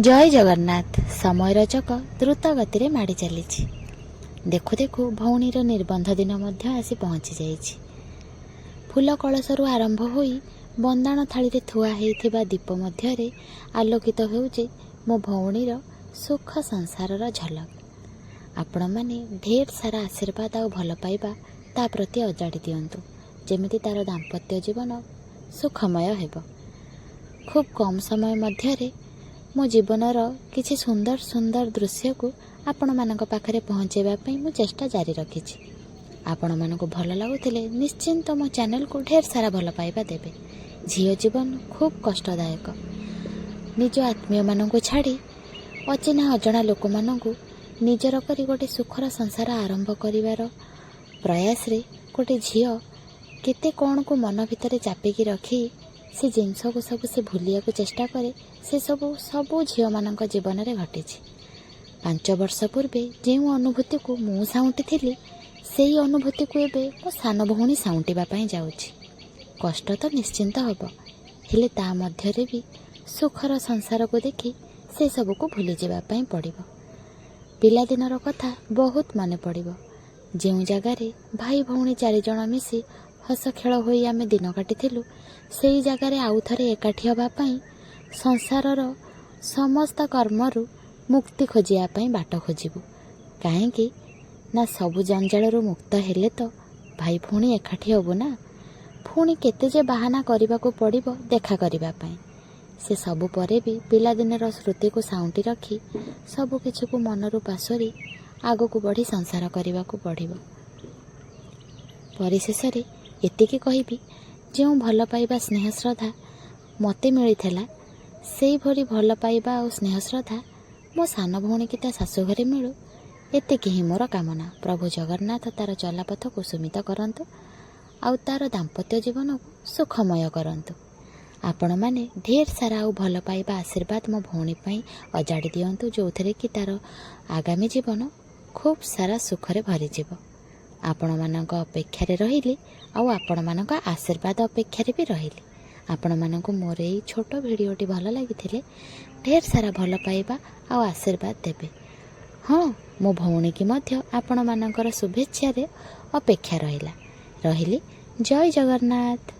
जय जगन्नाथ। समयर चक द्रुत गति रे माड़ी चली। देखु देखु भौणीर निर्बंध दिन मध्य आसी पहुँची जाइछि। फूल कलशरू आरंभ होई बंदाण थाली रे थुआ हेइथिबा दीप मध्यरे आलोकित हेउछि मो भौणीर सुख संसारर झलक। आपण माने ढेर सारा आशीर्वाद आ भल पाइबा ता प्रति अजाड़ी दियंतु, जेमिति तार दाम्पत्य जीवन सुखमय हेब। खूब कम समय मध्यरे मो जीवनर किछि सुंदर सुंदर दृश्य को आपण मानक पाखरे पहुँचेबा पई मु चेष्टा जारी रखिछि। आपण मानक भल लागुथिले निश्चिंत मो चैनल को ढेर सारा भल पाइबा देबे। झियो जीवन खूब कष्टदायक। निज आत्मीय मानक छाड़ी अचिन्हा अजणा लोक मानक निजर करी गोटे सुखर संसार आरंभ करिवार प्रयास रे गोटे झियो केते कौन को मन भितर चापिकी रखी से जिनस को सब से भूलिया को चेष्टा करे, से सबू झियो मानक जीवन में घटी। 5 वर्ष पूर्वे जो अनुभूति को मु साउंटी थिली से अनुभूति को एबे मो सान भौणी साउंटीबा पई जाउछि। कष्ट तो निश्चिंत हब, हेले ता मध्यरे भी सुखर संसार को देखी से सब को भूली जाबा पई पड़िबो। पिलादिनर कथा बहुत मन पड़िबो। जो जगार भाई भौणी 4 जण मिसी हस खेल होई आमे दिन काटिथिलु, सेई जगार आउ थरे एकाठी हबा पई संसारर समस्त कर्मरु मुक्ति खोजिया पई बाट खोजिबु। काहेकि ना सबु जंजालरु मुक्त हेले तो भाई भौणी एकाठी हबु ना। पुणी केते जे बाहाना करिबाको पड़िबो देखा करिबा पई। से सबु परे भी पिलादिनर स्मृति को साउंटी रखी सबु किछु को मनरु पासरी आगो को बढ़ी संसार करिबाको पड़िबो। परिशेष रे एतिकी कहिबी, जो भल पाइबा स्नेह श्रद्धा मते मिलिथेला सेई भरी भल पाइबा और स्नेह श्रद्धा मो सान भौणी की ता शाशु घरे मिलू, एतिकी ही मोर कामना। प्रभु जगन्नाथ तार चलापथ को सुमित करंतु आउ तार दाम्पत्य जीवन को सुखमय करंतु। आपण माने ढेर सारा आउ भल पाइबा आशीर्वाद मो भौणी पई अजाड़ी दियंतु, जो थरे कि तार आगामी जीवन खूब सारा सुखरे भरी जीव। आपण मानक अपेक्षा रे रहिली आउ आपण मानक आशीर्वाद अपेक्षा रे भी रहिली। आपण मानक मोर एई छोट भिडियोटी भल लागिथिले ढेर सारा भल पाइबा आउ आशीर्वाद देबे। हाँ, मो भौणी की मध्य आपण मानकर शुभेच्छा रे अपेक्षा रहिला। रहिली। जय जगन्नाथ।